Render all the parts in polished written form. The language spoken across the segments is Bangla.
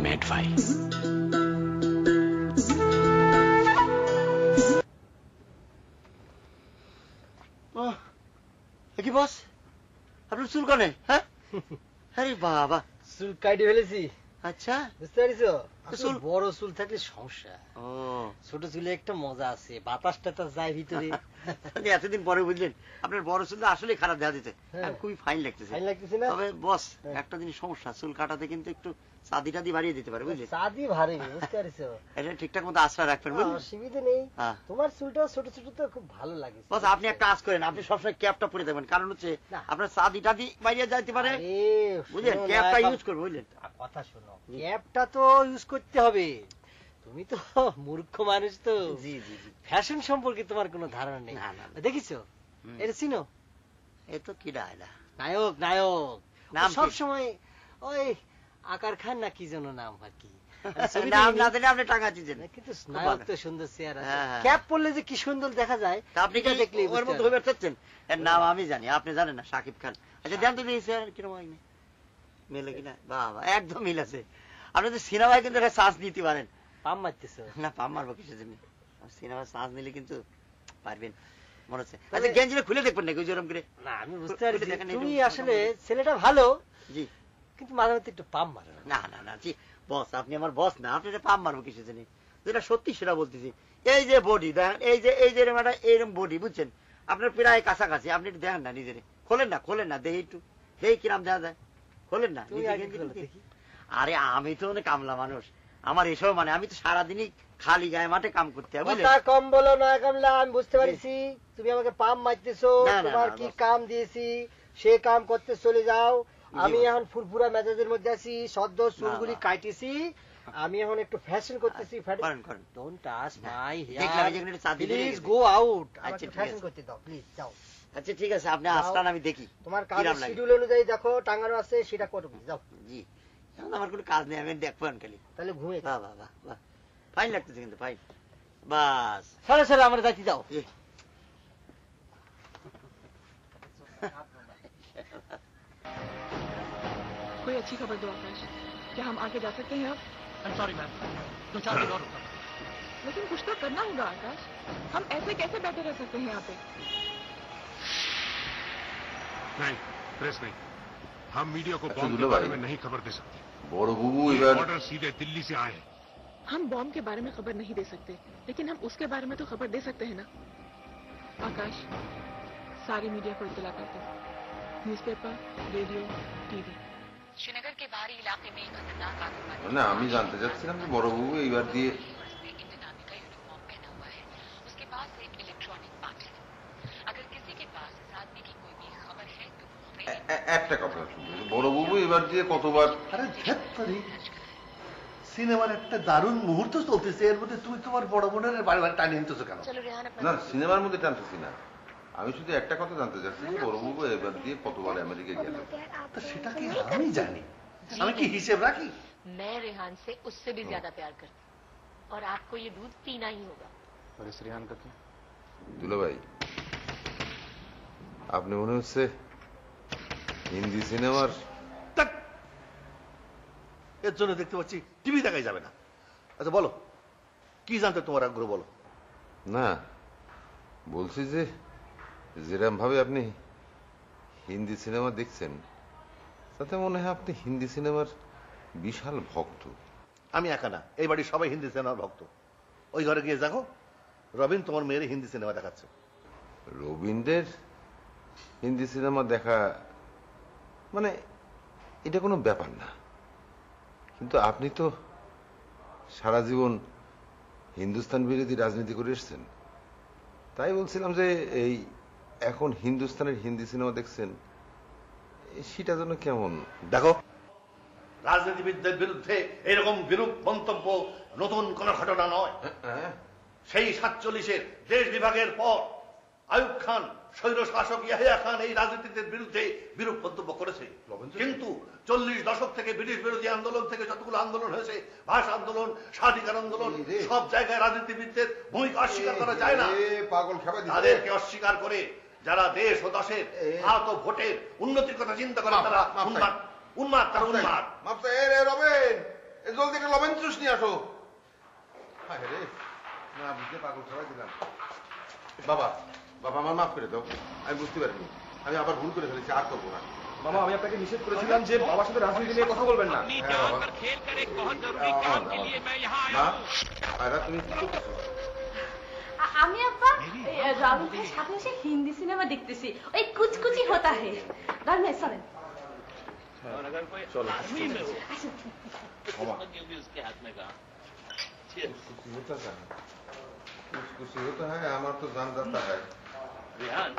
মেড ভাই। কি বস, আপনার চুল কানে? হ্যাঁ, আরে বাবা, চুল কাটি ফেলেছি। আচ্ছা, বুঝতে পারিছো? চুল বড় চুল থাকলে সমস্যা, ছোট চুলে একটা মজা আছে, বাতাসটা তো যায় ভিতরে। এতদিন পরে বুঝলেন আপনার বড় চুল আসলে খারাপ দেখা দিতে, খুবই ফাইন লাগতেছে। ফাইন লাগতেছে না? তবে বস একটা জিনিস সমস্যা, চুল কাটাতে কিন্তু একটু চাঁদি টাদি বাড়িয়ে দিতে পারে বুঝলেন। চাঁদি ভারী, বুঝতে পারিছো? এটা ঠিকঠাক মতো আশ্রয় রাখবেন বুঝলেন। অসুবিধা নেই, তোমার চুলটাও ছোট ছোট তো খুব ভালো লাগে। বস আপনি একটা কাজ করেন, আপনি সবসময় ক্যাপটা পরে দেবেন, কারণ হচ্ছে আপনার চাঁদি টাদি বাড়িয়ে যাইতে পারে বুঝলেন, ক্যাপটা ইউজ করবেন বুঝলেন। কথা শোনো, ক্যাপটা তো ইউজ করতে হবে, তুমি তো মূর্খ মানুষ তো। জি জি জি, ফ্যাশন সম্পর্কে তোমার কোনো ধারণা নেই। দেখিছো এটা চিনো? এ তো কি নায়ক, নায়ক সব সময় ওই আকার খান না কি যেন নাম আর কি, নাম না দিলে আপনি টাকা দিতেন, কিন্তু নায়ক তো সুন্দর চেহারা, ক্যাপ পরলে যে কি সুন্দর দেখা যায়। আপনি কি দেখলে ওর মধ্যে হয়ে বেরোচ্ছেন? এর নাম আমি জানি, আপনি জানেন না, শাকিব খান। আচ্ছা দেন তো এই চেহারা কিরকম হয়, মেলে কিনা? বাবা একদম মিল আছে। আপনি তো সিনেমায় কিন্তু একটা শ্বাস নিতে পারেন। পাম মারতেছো না? পাম মারবো কিসের জন্য, সিনেমায় শ্বাস নিলে কিন্তু পারবেন মনে হচ্ছে। আচ্ছা গেঞ্জিটা খুলে দেখবেন নাকি যেরকম করে? না আমি বুঝতে পারছি তুমি আসলে ছেলেটা ভালো, জি, কিন্তু মাঝে মাঝে একটু পাম মারো। না না না জি বস, আপনি আমার বস না, আপনি পাম মারবো কিসের জন্য? যেটা সত্যি সেটা বলতেছি। এই যে বডি দেখেন, এই যে এইরকম বডি বুঝছেন, আপনার প্রায় কাছাকাছি, আপনি একটু দেখেন না নিজেরে, খোলেন না, খোলেন না, দেখি একটু, দেখি কিরাম দেখা যায়, খোলেন না। আরে আমি তো অনেক কামলা মানুষ, আমার এসব মানে আমি তো সারাদিনই খালি গায়ে মাঠে কাম করতে হবে। কম বলো না কামলা, আমি বুঝতে পারছি তুমি আমাকে পাম মারতেছো, তোমার কি কাম দিয়েছি সে কাম করতে চলে যাও। আমি এখন ফুরফুরা মেজাজের মধ্যে আছি, সদ্য চুলগুলি কাটিছি, আমি এখন একটু ফ্যাশন করতেছি। Don't touch my hair, please go out, আমাকে ফ্যাশন করতে দাও প্লিজ, যাও। আচ্ছা ঠিক আছে, আপনি আসলাম, আমি দেখি তোমার কাজের শিডিউল অনুযায়ী দেখো টাঙ্গানো আছে সেটা করবে, যাও। জি এখন আমার কোনো কাজ নেই, আমি দেখবো খালি। তাহলে ঘুমিয়ে বাহ বাহ বাহ বাহ, ফাইন লাগতেছে কিন্তু, ফাইন। বাস সারা সারা আমরা যাইতে দাও। कोई अच्छी खबर दो आकाश, क्या हम आगे जा सकते हैं अब? I'm sorry मैम, 2-4 दिन और रुकना। लेकिन कुछ तो करना होगा आकाश, हम ऐसे कैसे बैठे रह सकते हैं यहाँ पे? नहीं, प्रेस नहीं, हम मीडिया को बॉम्ब के बारे में नहीं खबर दे सकते। ऑर्डर सीधे दिल्ली से आए। हम बॉम्ब के बारे में खबर नहीं दे सकते, लेकिन हम उसके बारे में तो खबर दे सकते हैं ना आकाश। सारी मीडिया को इत्तला कर दो, न्यूज़पेपर, रेडियो, टीवी। श्रीनगर के बाहरी इलाके में एक खतरनाक आतंकवादी, ना আমি জানতে চাচ্ছিলাম যে বড় বাবু এইবার দিয়ে इंडियन आर्मी का यूनिफॉर्म पहना हुआ है, उसके पास एक इलेक्ट्रॉनिक पार्ट है। अगर किसी के पास इस आदमी की कोई भी खबर है तो একটা কথা শুনবো, বড় বাবু এবার দিয়ে কতবার। আরে ধ্যাত্তরি, সিনেমার একটা দারুণ মুহূর্ত চলতেছে, এর মধ্যে তুমি তোমার বড় বোনের বাড়ি বাড়ি টানিয়ে নিতেছো কেন? না সিনেমার মধ্যে টানতেছি না, আমি শুধু একটা কথা জানতে চাচ্ছি যে বড় বাবু এবার দিয়ে কতবার আমেরিকা গেল। সেটা কি আমি জানি? আমি কি হিসেব রাখি? मैं रेहान से उससे भी ज्यादा प्यार करती हूँ और आपको ये दूध पीना ही होगा। और इस रेहान का क्या? দুলা ভাই আপনি মনে হচ্ছে হিন্দি সিনেমার। এর জন্য দেখতে পাচ্ছি টিভি দেখাই যাবে না। আচ্ছা বলো কি জানতে তোমার আগ্রহ, বলো। না বলছি যে যেরকম ভাবে আপনি হিন্দি সিনেমা দেখছেন তাতে মনে হয় আপনি হিন্দি সিনেমার বিশাল ভক্ত। আমি একা না, এই বাড়ির সবাই হিন্দি সিনেমার ভক্ত। ওই ঘরে গিয়ে দেখো, রবিন তোমার মেয়ের হিন্দি সিনেমা দেখাচ্ছে। রবীন্দ্রের হিন্দি সিনেমা দেখা মানে এটা কোনো ব্যাপার না, কিন্তু আপনি তো সারা জীবন হিন্দুস্তান বিরোধী রাজনীতি করে এসছেন, তাই বলছিলাম যে এই এখন হিন্দুস্তানের হিন্দি সিনেমা দেখছেন সেটা যেন কেমন। দেখো রাজনীতিবিদদের বিরুদ্ধে এরকম বিরূপ মন্তব্য নতুন কোন ঘটনা নয়। সেই 47-এর দেশ বিভাগের পর আইয়ুব খান, স্বৈর শাসক ইয়াহিয়া খান এই রাজনীতিদের বিরুদ্ধে বিরূপ মন্তব্য করেছে, কিন্তু 40 দশক থেকে ব্রিটিশ বিরোধী আন্দোলন থেকে যতগুলো আন্দোলন হয়েছে, ভাষা আন্দোলন, স্বাধিকার আন্দোলন, সব জায়গায় রাজনীতিবিদদের ভূমিকা অস্বীকার করা যায় না। তাদেরকে অস্বীকার করে যারা দেশ ও দেশের ভারত ও ভোটের উন্নতির কথা চিন্তা করে তারা উন্মাদ, তারা উন্মাদ। রবেন জলদি নিয়ে আসো। না বুঝতে পাগল সবাই দিলাম। বাবা বাবা আমার মাফ করে দাও, আমি বুঝতে পারিনি, আমি আবার ভুল করে ফেলেছি, আর করবো না। মামা আমি আপনাকে নিষেধ করেছিলাম যে বাবার সাথে রাজনীতি নিয়ে কথা বলবেন না। তুমি কি করতেছো? আমি আব্বা রাহুল ভাইয়ের সাথে এসে হিন্দি সিনেমা দেখতেছি, ওই কুচকুচি হতা হে। রাহুল ভাই চলেন। চলো कुछ होता है, हमारा तो जान जाता है। रेहान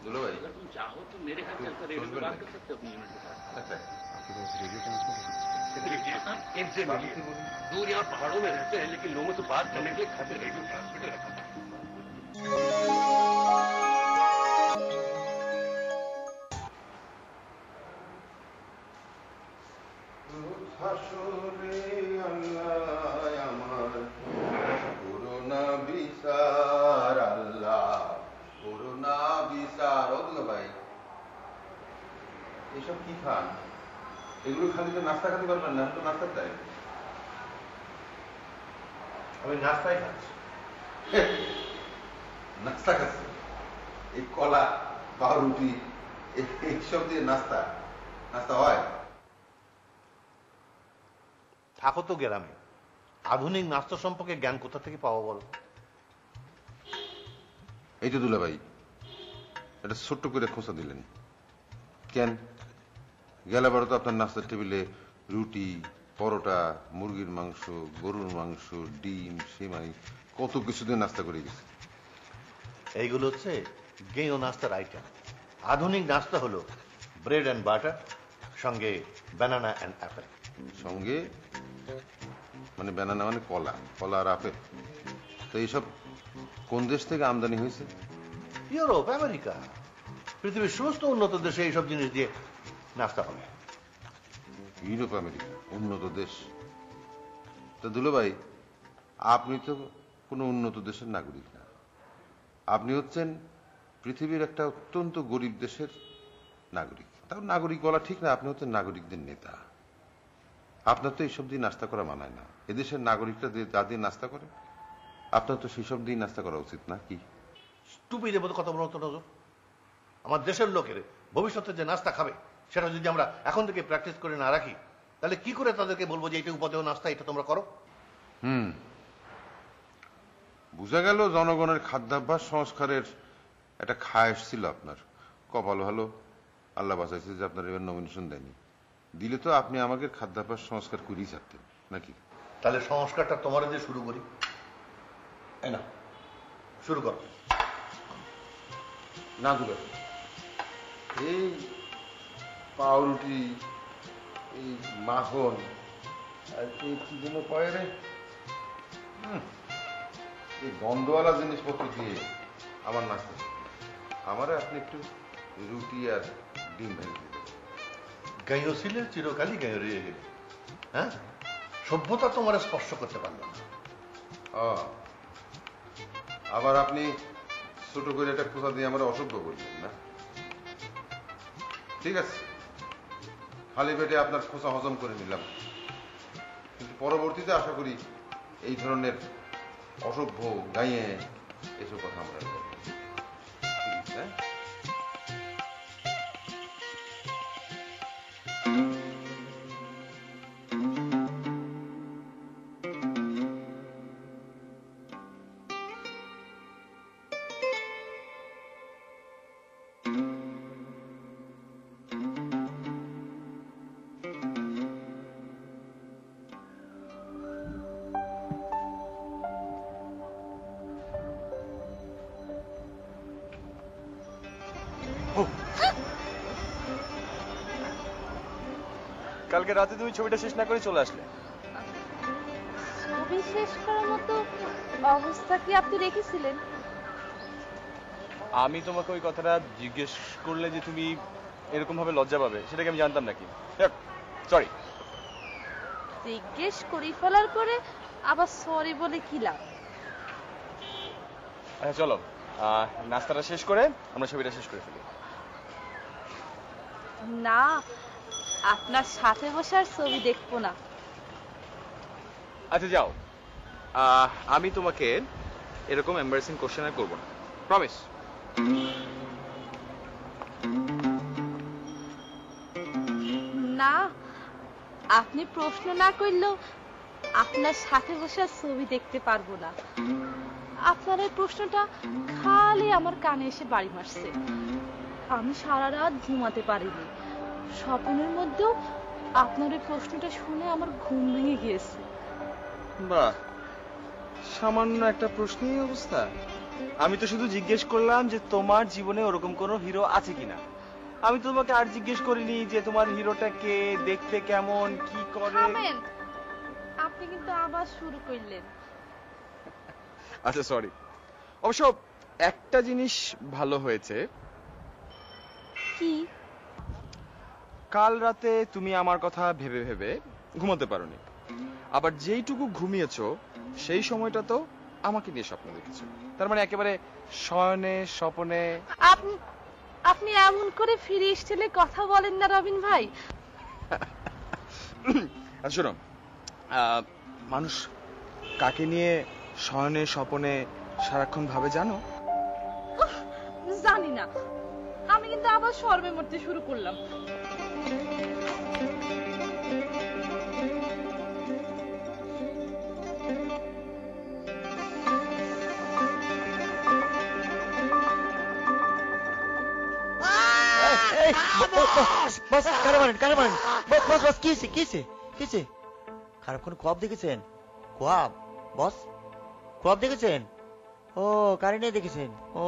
बोलो भाई, अगर तुम चाहो तो मेरे घर चलकर रेडियो में बात कर सकते हो अपनी यूनिट के साथ। अच्छा आपके पास रेडियो ट्रांसमीटर? इनसे मिलिए। दूर यहाँ पहाड़ों में रहते हैं लेकिन लोगों से बात करने के लिए घर पे रेडियो ट्रांसमीटर रखा है। এসব কি খান? এগুলো খালি তো নাস্তা খেতে পারবেন না, তো নাস্তা চাই। আমি নাস্তাই খাচ্ছি। নাস্তা খাচ্ছি? এই কলা পাউরুটি এইসব দিয়ে নাস্তা নাস্তা হয়? থাকো তো গ্রামে, আধুনিক নাস্তা সম্পর্কে জ্ঞান কোথা থেকে পাওয়া বলো? এই তো দুলা ভাই, এটা ছোট্ট করে খোঁচা দিলেন কেন? গেলাবারও তো আপনার নাস্তার টেবিলে রুটি, পরোটা, মুরগির মাংস, গরুর মাংস, ডিম, সেমাই, কত কিছু দিয়ে নাস্তা করে গেছে। এইগুলো হচ্ছে গেঁয়ো নাস্তার আইটেম। আধুনিক নাস্তা হলো ব্রেড অ্যান্ড বাটার, সঙ্গে ব্যানানা অ্যান্ড অ্যাপেল। সঙ্গে মানে ব্যানানা মানে কলা, কলা আর আপেল। তো এইসব কোন দেশ থেকে আমদানি হয়েছে? ইউরোপ, আমেরিকা, পৃথিবীর সমস্ত উন্নত দেশে এইসব জিনিস দিয়ে নাস্তা হবে। ইউরোপ, আমেরিকা, উন্নত দেশ? তা দুলো ভাই, আপনি তো কোনো উন্নত দেশের নাগরিক না, আপনি হচ্ছেন পৃথিবীর একটা অত্যন্ত গরিব দেশের নাগরিক। তাও নাগরিক বলা ঠিক না, আপনি হচ্ছেন নাগরিকদের নেতা। আপনার তো এইসব দিয়ে নাস্তা করা মানায় না। এদেশের নাগরিকরা যা দিয়ে নাস্তা করে, আপনার তো সেই সব দিয়ে নাস্তা করা উচিত না। কি স্টুপিডের মতো কথা বলতো নজর? আমার দেশের লোকের ভবিষ্যতে যে নাস্তা খাবে সেটা যদি আমরা এখন থেকে প্র্যাকটিস করে না রাখি, তাহলে কি করে তাদেরকে বলবো যে এটা উপাদেয় নাস্তা, এটা তোমরা করো? বুঝা গেল জনগণের খাদ্যাভ্যাস সংস্কারের একটা খায়েশ ছিল আপনার। কপাল ভালো, আল্লাহ বাঁচাইছে যে আপনার এবার নমিনেশন দেয়নি। দিলে তো আপনি আমাকে খাদ্যাভ্যাস সংস্কার করেই থাকতেন নাকি? তাহলে সংস্কারটা তোমার দিয়ে শুরু করি। না, শুরু করো। না দুবে, এই পাউরুটি, এই মাখন আর এই কি যেন কয় রে, এই গন্ধওয়ালা জিনিসপত্র দিয়ে আমার নাস্তা। আমারে আপনি একটু রুটি আর ডিম ভেজে দিবেন। গাঁয়ো ছিলে চিরকালই গাঁয়ো রয়ে গেলে। হ্যাঁ, সভ্যতা তোমার স্পর্শ করতে পারল না। আবার আপনি ছোট করে একটা খোঁচা দিয়ে আমরা অসভ্য বলবেন না? ঠিক আছে, খালি পেটে আপনার খোঁচা হজম করে নিলাম, কিন্তু পরবর্তীতে আশা করি এই ধরনের অসভ্য গাইয়ে এসব কথা আমরা বলবো। ঠিক আছে? কালকে রাতে তুমি ছবিটা শেষ না করে চলে আসলে। ছবি শেষ করার মতো অবস্থা কি আপনি রেখেছিলেন? আমি তোমাকে ওই কথাটা জিজ্ঞেস করলে যে তুমি এরকম ভাবে লজ্জা পাবে সেটাকে আমি জানতাম নাকি? সরি। জিজ্ঞেস করি ফেলার পরে আবার সরি বলে কি লাভ? আচ্ছা চলো, নাস্তাটা শেষ করে আমরা ছবিটা শেষ করে ফেলি। না, আপনার সাথে বসে আর ছবি দেখবো না। আচ্ছা যাও, আমি তোমাকে এরকম এম্বারেসিং কোশ্চেন আর করবো না, প্রমিস। না, আপনি প্রশ্ন না করলেও আপনার সাথে বসে ছবি দেখতে পারবো না। আপনার এই প্রশ্নটা খালি আমার কানে এসে বাড়ি মারছে। আমি সারা রাত ঘুমাতে পারিনি। স্বপ্নের মধ্যেও আপনার এই প্রশ্নটা শুনে আমার ঘুম ভেঙে গিয়েছে। বাহ, সামান্য একটা প্রশ্নই অবস্থা। আমি তো শুধু জিজ্ঞেস করলাম যে তোমার জীবনে ওরকম কোনো হিরো আছে কিনা। আমি তো তোমাকে আর জিজ্ঞেস করিনি যে তোমার হিরোটা কে, দেখতে কেমন, কি করে। আপনি কিন্তু আবার শুরু করলেন। আচ্ছা সরি। অবশ্য একটা জিনিস ভালো হয়েছে। কি? কাল রাতে তুমি আমার কথা ভেবে ভেবে ঘুমাতে পারোনি, আবার যেইটুকু ঘুমিয়েছো সেই সময়টা তো আমাকে নিয়ে স্বপ্ন দেখেছো। তার মানে একেবারে শয়নে স্বপনে। আপনি এমন করে ফিরে এসেছিলে কথা বলেন না রবিন ভাই। আচ্ছা শোনো, মানুষ কাকে নিয়ে শয়নে স্বপনে সারাক্ষণ ভাবে জানো? জানি না, আমি কিন্তু আবার শরমে মরতে শুরু করলাম। খারাপ কোন কোয়াব দেখেছেন? কোয়াব বস, কোয়াব দেখেছেন? ও কারিনে দেখেছেন? ও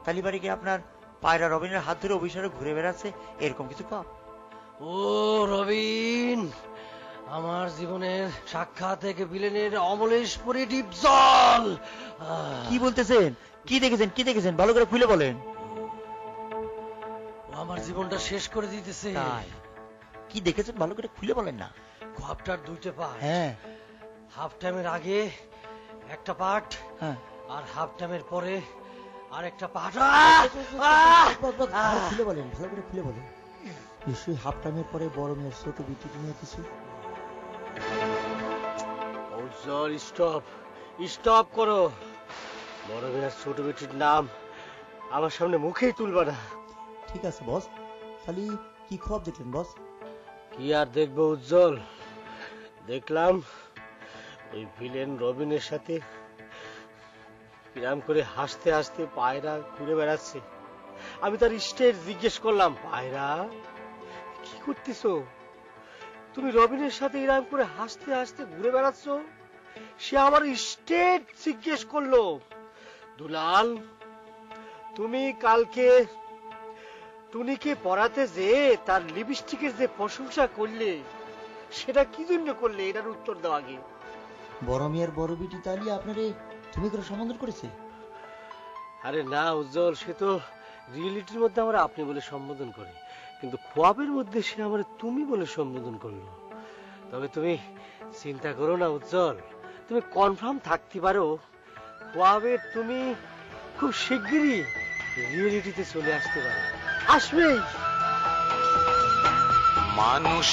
তালিবাড়ি কি আপনার পায়রা রবিনের হাত ধরে অভিসারে ঘুরে বেড়াচ্ছে এরকম কিছু কোয়াব? ও রবিন, আমার জীবনের সাক্ষাৎ থেকে বিলেনের অমলেশপুরি ডিপ জল। কি বলতেছেন? কি দেখেছেন? কি দেখেছেন? ভালো করে খুলে বলেন। আমার জীবনটা শেষ করে দিতেছে। কি দেখেছেন ভালো করে খুলে বলেন না। কোয়াবটার দুইটা পার্ট। হ্যাঁ, হাফ টাইমের আগে একটা পার্ট, হ্যাঁ, আর হাফ টাইমের পরে আর একটা পার্ট। খুলে বলেন, ভালো করে খুলে বলেন। নিশ্চয়ই হাফ টাইমের পরে বড় মেয়ের ছোট বিটি নিয়ে কিছু। স্টপ, স্টপ করো। বড় মেয়ের ছোট বিটির নাম আমার সামনে মুখেই তুলবা না। ঠিক আছে বস, খালি কি খবর দেখলেন বস? কি আর দেখবো উজ্জ্বল, দেখলাম ওই ভিলেন রবিনের সাথে কিরাম করে হাসতে হাসতে পায়রা ঘুরে বেড়াচ্ছে। আমি তার স্টেট জিজ্ঞেস করলাম, পায়রা কি করতেছো তুমি? রবিনের সাথে এরকম করে হাসতে হাসতে ঘুরে বেড়াচ্ছ? সে আমার স্টেট জিজ্ঞেস করলো, দুলাল তুমি কালকে টুনিকে পড়াতে যে তার লিপস্টিকের যে প্রশংসা করলে সেটা কি জন্য করলে? এটার উত্তর দাও আগে। বড় মেয়ের বড় বিটি তালিয়া আপনারে তুমি করে সম্বোধন করেছে? আরে না উজ্জ্বল, সে তো রিয়েলিটির মধ্যে আমরা আপনি বলে সম্বোধন করি, কিন্তু খোয়াবের মধ্যে সে আমার তুমি বলে সম্বোধন করলো। তবে তুমি চিন্তা করো না উজ্জ্বল, তুমি কনফার্ম থাকতে পারো খোয়াবের তুমি খুব শিগগিরই রিয়েলিটিতে চলে আসতে পারো। আসবেই। মানুষ